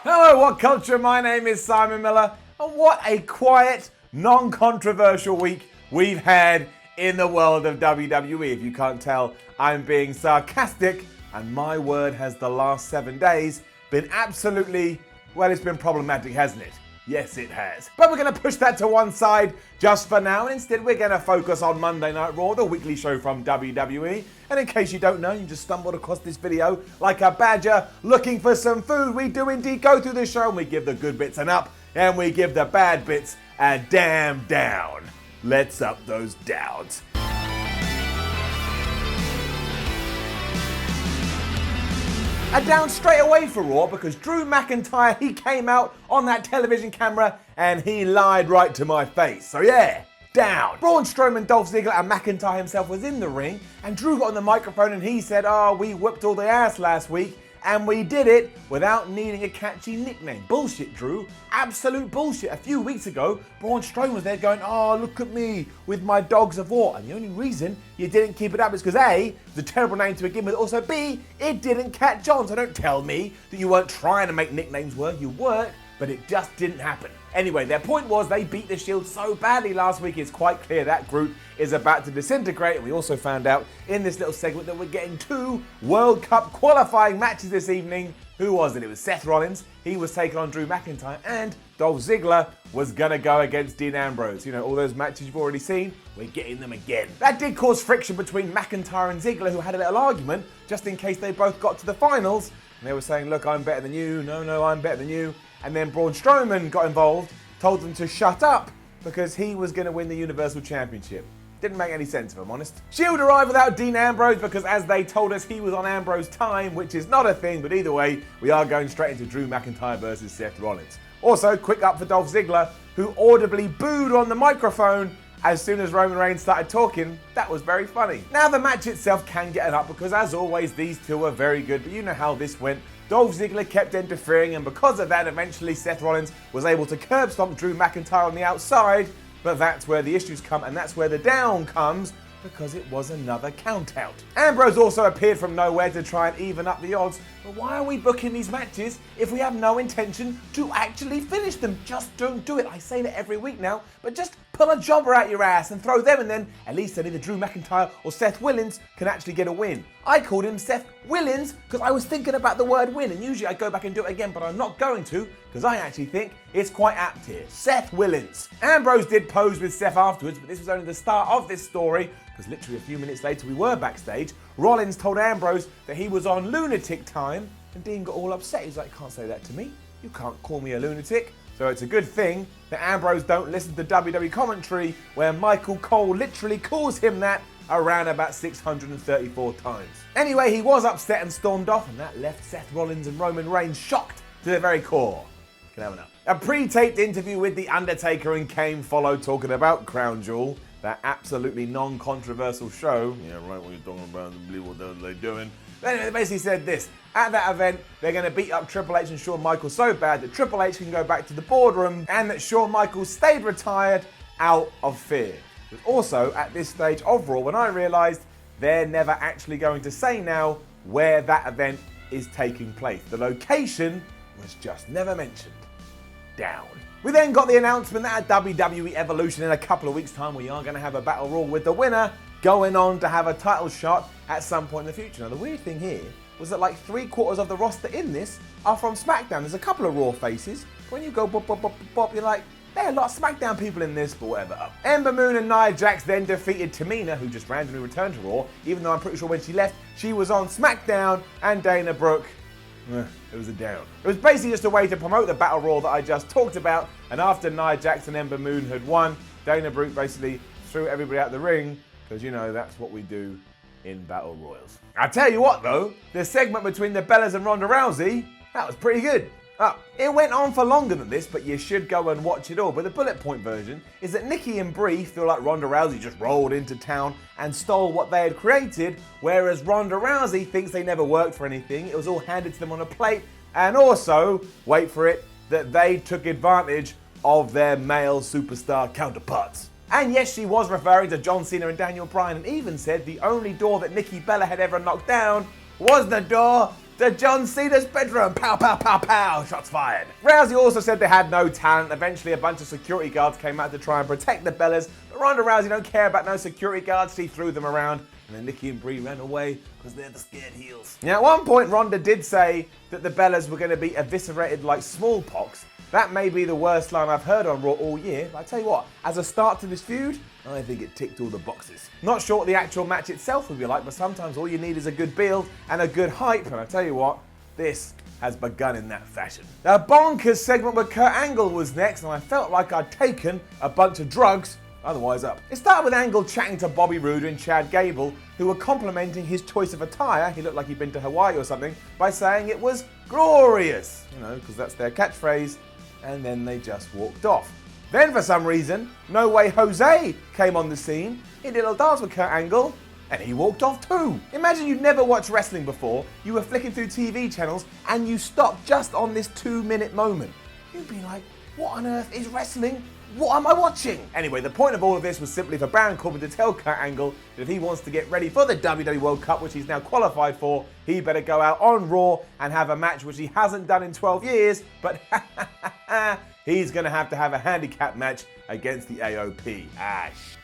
Hello, What Culture? My name is Simon Miller, and what a quiet, non-controversial week we've had in the world of WWE. If you can't tell, I'm being sarcastic, and my word has the last 7 days been absolutely, well, it's been problematic, hasn't it? Yes, it has. But we're going to push that to one side just for now, and instead we're going to focus on Monday Night Raw, the weekly show from WWE. And in case you don't know, you just stumbled across this video like a badger looking for some food. We do indeed go through the show and we give the good bits an up, and we give the bad bits a damn down. Let's up those downs. A down straight away for Raw because Drew McIntyre, he came out on that television camera and he lied right to my face. So yeah, down. Braun Strowman, Dolph Ziggler and McIntyre himself was in the ring and Drew got on the microphone and he said, we whipped all the ass last week and we did it without needing a catchy nickname. Bullshit, Drew. Absolute bullshit. A few weeks ago, Braun Strowman was there going, look at me with my dogs of war. And the only reason you didn't keep it up is because A, it was a terrible name to begin with. Also B, it didn't catch on. So don't tell me that you weren't trying to make nicknames work. You weren't, but it just didn't happen. Anyway, their point was they beat the Shield so badly last week, it's quite clear that group is about to disintegrate. And we also found out in this little segment that we're getting 2 World Cup qualifying matches this evening. Who was it? It was Seth Rollins. He was taking on Drew McIntyre, and Dolph Ziggler was going to go against Dean Ambrose. You know, all those matches you've already seen, we're getting them again. That did cause friction between McIntyre and Ziggler, who had a little argument just in case they both got to the finals. And they were saying, look, I'm better than you. No, I'm better than you. And then Braun Strowman got involved, told them to shut up because he was going to win the Universal Championship. Didn't make any sense, if I'm honest. Shield arrived without Dean Ambrose because, as they told us, he was on Ambrose's time, which is not a thing, but either way, we are going straight into Drew McIntyre versus Seth Rollins. Also, quick up for Dolph Ziggler, who audibly booed on the microphone as soon as Roman Reigns started talking. That was very funny. Now, the match itself can get an up because, as always, these two are very good, but you know how this went. Dolph Ziggler kept interfering, and because of that, eventually Seth Rollins was able to curb stomp Drew McIntyre on the outside. But that's where the issues come, and that's where the down comes, because it was another count-out. Ambrose also appeared from nowhere to try and even up the odds, but why are we booking these matches if we have no intention to actually finish them? Just don't do it. I say that every week now, but just pull a jobber out your ass and throw them, and then at least then either Drew McIntyre or Seth Willins can actually get a win. I called him Seth Willins because I was thinking about the word win, and usually I go back and do it again, but I'm not going to because I actually think it's quite apt here. Seth Willins. Ambrose did pose with Seth afterwards, but this was only the start of this story because literally a few minutes later we were backstage. Rollins told Ambrose that he was on lunatic time, and Dean got all upset. He's like, you can't say that to me. You can't call me a lunatic. So it's a good thing that Ambrose don't listen to WWE commentary where Michael Cole literally calls him that around about 634 times. Anyway, he was upset and stormed off, and that left Seth Rollins and Roman Reigns shocked to their very core. Can have enough. A pre-taped interview with The Undertaker and Kane followed, talking about Crown Jewel, that absolutely non-controversial show. Yeah, right, what you're talking about, what they're doing. But anyway, they basically said this. At that event, they're going to beat up Triple H and Shawn Michaels so bad that Triple H can go back to the boardroom, and that Shawn Michaels stayed retired out of fear. But also, at this stage of Raw, when I realised they're never actually going to say now where that event is taking place. The location was just never mentioned. Down. We then got the announcement that at WWE Evolution in a couple of weeks' time, we are going to have a battle royal with the winner going on to have a title shot at some point in the future. Now, the weird thing here was that like 3/4 of the roster in this are from SmackDown. There's a couple of Raw faces. When you go bop, bop, bop, bop, you're like, there are a lot of SmackDown people in this, but whatever. Ember Moon and Nia Jax then defeated Tamina, who just randomly returned to Raw, even though I'm pretty sure when she left, she was on SmackDown, and Dana Brooke, it was a down. It was basically just a way to promote the Battle Royal that I just talked about, and after Nia Jax and Ember Moon had won, Dana Brooke basically threw everybody out the ring, because you know, that's what we do in Battle Royals. I tell you what though, the segment between the Bellas and Ronda Rousey, that was pretty good. It went on for longer than this, but you should go and watch it all. But the bullet point version is that Nikki and Brie feel like Ronda Rousey just rolled into town and stole what they had created, whereas Ronda Rousey thinks they never worked for anything. It was all handed to them on a plate, and also, wait for it, that they took advantage of their male superstar counterparts. And yes, she was referring to John Cena and Daniel Bryan, and even said the only door that Nikki Bella had ever knocked down was the door to John Cena's bedroom. Pow, pow, pow, pow. Shots fired. Rousey also said they had no talent. Eventually, a bunch of security guards came out to try and protect the Bellas. But Ronda Rousey don't care about no security guards. She threw them around. And then Nikki and Brie ran away because they're the scared heels. Now, at one point, Ronda did say that the Bellas were going to be eviscerated like smallpox. That may be the worst line I've heard on Raw all year, but I tell you what, as a start to this feud, I think it ticked all the boxes. Not sure what the actual match itself will be like, but sometimes all you need is a good build and a good hype, and I tell you what, this has begun in that fashion. The bonkers segment with Kurt Angle was next, and I felt like I'd taken a bunch of drugs, otherwise up. It started with Angle chatting to Bobby Roode and Chad Gable, who were complimenting his choice of attire, he looked like he'd been to Hawaii or something, by saying it was glorious, because that's their catchphrase. And then they just walked off. Then for some reason, No Way Jose came on the scene, he did a little dance with Kurt Angle, and he walked off too. Imagine you'd never watched wrestling before, you were flicking through TV channels, and you stopped just on this 2-minute moment. You'd be like, what on earth is wrestling? What am I watching? Anyway, the point of all of this was simply for Baron Corbin to tell Kurt Angle that if he wants to get ready for the WWE World Cup, which he's now qualified for, he better go out on Raw and have a match which he hasn't done in 12 years, but he's going to have a handicap match against the AOP. Ash.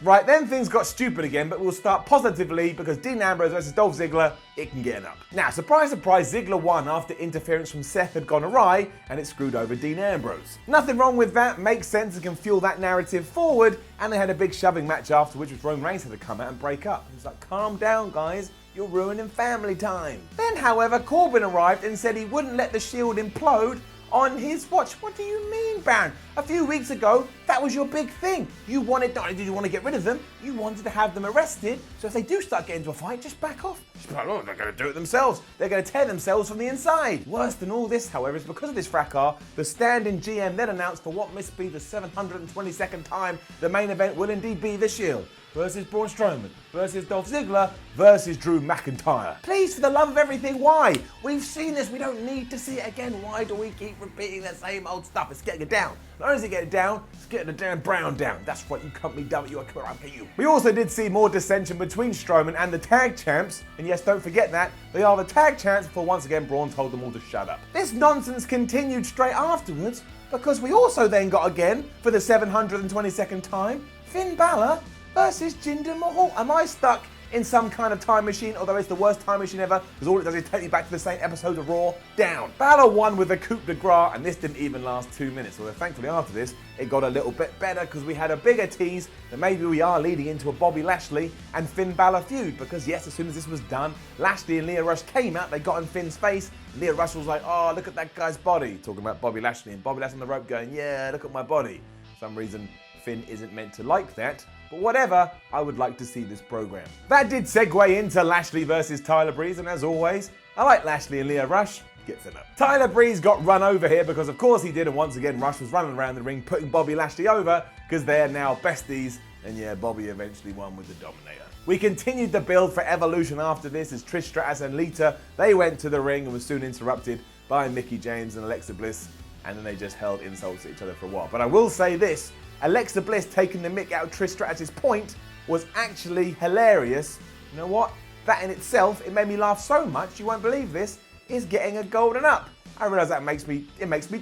Right, then things got stupid again, but we'll start positively because Dean Ambrose versus Dolph Ziggler, it can get an up. Now, surprise, surprise, Ziggler won after interference from Seth had gone awry and it screwed over Dean Ambrose. Nothing wrong with that, makes sense and can fuel that narrative forward, and they had a big shoving match after which Roman Reigns had to come out and break up. He's like, calm down, guys. You're ruining family time. Then, however, Corbin arrived and said he wouldn't let the Shield implode on his watch. What do you mean, Baron? A few weeks ago, that was your big thing. You wanted, not only did you want to get rid of them, you wanted to have them arrested, so if they do start getting into a fight, just back off. Just be like, oh, they're going to do it themselves. They're going to tear themselves from the inside. Worse than all this, however, is because of this fracas, the stand-in GM then announced for what must be the 722nd time the main event will indeed be the Shield versus Braun Strowman versus Dolph Ziggler versus Drew McIntyre. Please, for the love of everything, why? We've seen this, we don't need to see it again. Why do we keep repeating the same old stuff? It's getting it down. Not only is it getting it down, it's getting the damn Brown down. That's right, you company dumb, you are you. We also did see more dissension between Strowman and the tag champs, and yes, don't forget that, they are the tag champs before once again Braun told them all to shut up. This nonsense continued straight afterwards, because we also then got again, for the 722nd time, Finn Balor versus Jinder Mahal. Am I stuck in some kind of time machine, although it's the worst time machine ever, because all it does is take me back to the same episode of Raw? Down. Balor won with a coup de grace, and this didn't even last 2 minutes, although thankfully after this, it got a little bit better, because we had a bigger tease that maybe we are leading into a Bobby Lashley and Finn Balor feud, because yes, as soon as this was done, Lashley and Lio Rush came out, they got in Finn's face, Lio Rush was like, oh, look at that guy's body, talking about Bobby Lashley, and Bobby Lashley on the rope going, yeah, look at my body. For some reason, Finn isn't meant to like that. But whatever, I would like to see this program. That did segue into Lashley versus Tyler Breeze, and as always, I like Lashley and Lio Rush. Gets it up. Tyler Breeze got run over here because of course he did, and once again Rush was running around the ring putting Bobby Lashley over because they're now besties, and yeah, Bobby eventually won with the Dominator. We continued the build for Evolution after this as Trish Stratus and Lita, they went to the ring and was soon interrupted by Mickie James and Alexa Bliss, and then they just hurled insults at each other for a while. But I will say this, Alexa Bliss taking the mick out of Trish Stratus' point was actually hilarious. You know what? That in itself, it made me laugh so much, you won't believe this, is getting a golden up. I realise that makes me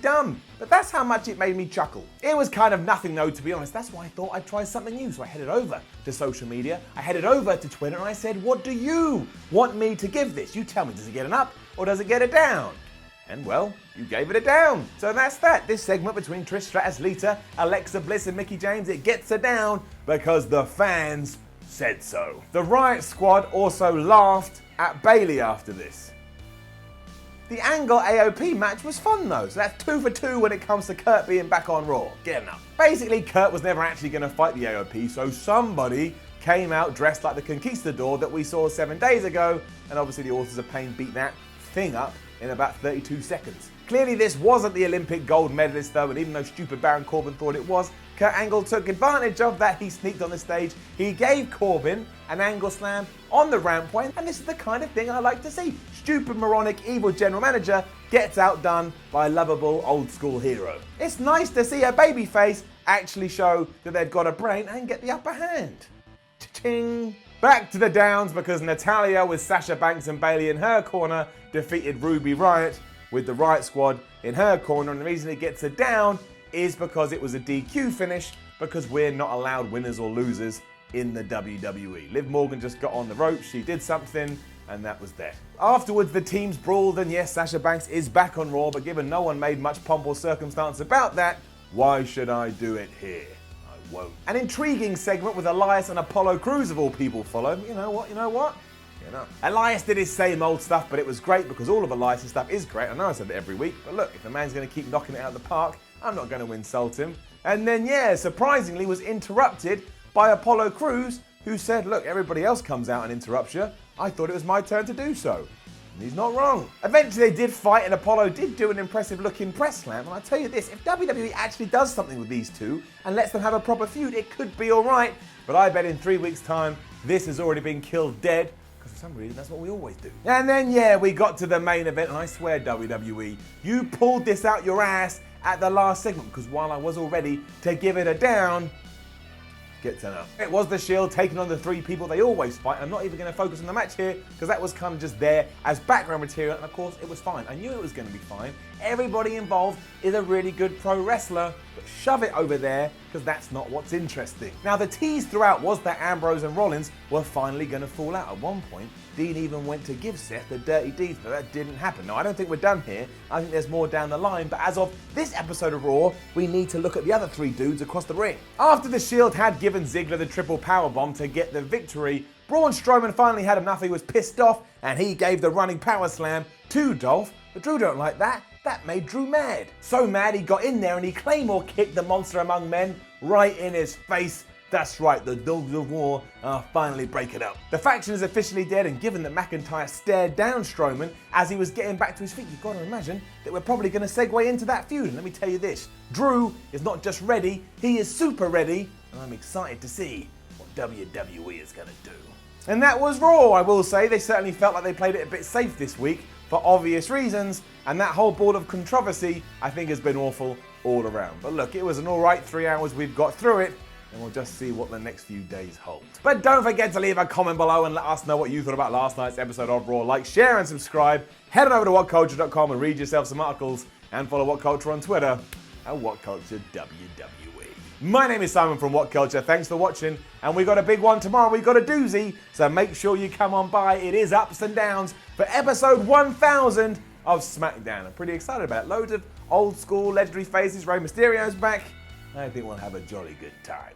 dumb, but that's how much it made me chuckle. It was kind of nothing though, to be honest. That's why I thought I'd try something new. So I headed over to social media, I headed over to Twitter, and I said, what do you want me to give this? You tell me, does it get an up or does it get a down? And well, you gave it a down. So that's that. This segment between Trish Stratus, Lita, Alexa Bliss and Mickie James, it gets a down because the fans said so. The Riot Squad also laughed at Bayley after this. The Angle AOP match was fun though, so that's 2 for 2 when it comes to Kurt being back on Raw. Get enough. Basically, Kurt was never actually going to fight the AOP, so somebody came out dressed like the Conquistador that we saw 7 days ago, and obviously the Authors of Pain beat that thing up in about 32 seconds. Clearly this wasn't the Olympic gold medalist though, and even though stupid Baron Corbin thought it was, Kurt Angle took advantage of that. He sneaked on the stage, he gave Corbin an angle slam on the rampway, and this is the kind of thing I like to see. Stupid, moronic, evil general manager gets outdone by a lovable old school hero. It's nice to see a babyface actually show that they've got a brain and get the upper hand. Cha-ching! Back to the downs because Natalya with Sasha Banks and Bayley in her corner defeated Ruby Riott with the Riott Squad in her corner, and the reason it gets a down is because it was a DQ finish, because we're not allowed winners or losers in the WWE. Liv Morgan just got on the ropes, she did something, and that was that. Afterwards, the teams brawled, and yes, Sasha Banks is back on Raw, but given no one made much pomp or circumstance about that, why should I do it here? I won't. An intriguing segment with Elias and Apollo Crews of all people followed. You know what? Elias did his same old stuff, but it was great because all of Elias' stuff is great. I know I said that every week, but look, if the man's going to keep knocking it out of the park, I'm not going to insult him. And then, yeah, surprisingly was interrupted by Apollo Crews, who said, look, everybody else comes out and interrupts you. I thought it was my turn to do so. And he's not wrong. Eventually they did fight, and Apollo did do an impressive looking press slam. And I tell you this, if WWE actually does something with these two and lets them have a proper feud, it could be all right. But I bet in 3 weeks' time, this has already been killed dead. For some reason, that's what we always do. And then, yeah, we got to the main event, and I swear, WWE, you pulled this out your ass at the last segment, because while I was all ready to give it a down, get to know. It was the Shield taking on the three people they always fight. I'm not even going to focus on the match here, because that was kind of just there as background material, and of course, it was fine. I knew it was going to be fine. Everybody involved is a really good pro wrestler, but shove it over there, because that's not what's interesting. Now, the tease throughout was that Ambrose and Rollins were finally going to fall out. At one point, Dean even went to give Seth the dirty deeds, but that didn't happen. Now, I don't think we're done here. I think there's more down the line, but as of this episode of Raw, we need to look at the other three dudes across the ring. After the Shield had given Ziggler the triple powerbomb to get the victory, Braun Strowman finally had enough. He was pissed off, and he gave the running power slam to Dolph, but Drew don't like that. That made Drew mad. So mad he got in there and he Claymore kicked the monster among men right in his face. That's right, the Dogs of War are finally breaking up. The faction is officially dead, and given that McIntyre stared down Strowman as he was getting back to his feet, you've got to imagine that we're probably going to segue into that feud. And let me tell you this, Drew is not just ready, he is super ready, and I'm excited to see what WWE is going to do. And that was Raw, I will say. They certainly felt like they played it a bit safe this week for obvious reasons, and that whole ball of controversy I think has been awful all around. But look, it was an alright 3 hours, we've got through it, and we'll just see what the next few days hold. But don't forget to leave a comment below and let us know what you thought about last night's episode of Raw. Like, share and subscribe. Head on over to WhatCulture.com and read yourself some articles, and follow WhatCulture on Twitter at WhatCultureWWE. My name is Simon from WhatCulture. Thanks for watching, and we got a big one tomorrow. We got a doozy, so make sure you come on by. It is ups and downs for episode 1000 of SmackDown. I'm pretty excited about it. Loads of old school legendary faces. Rey Mysterio's back. I think we'll have a jolly good time.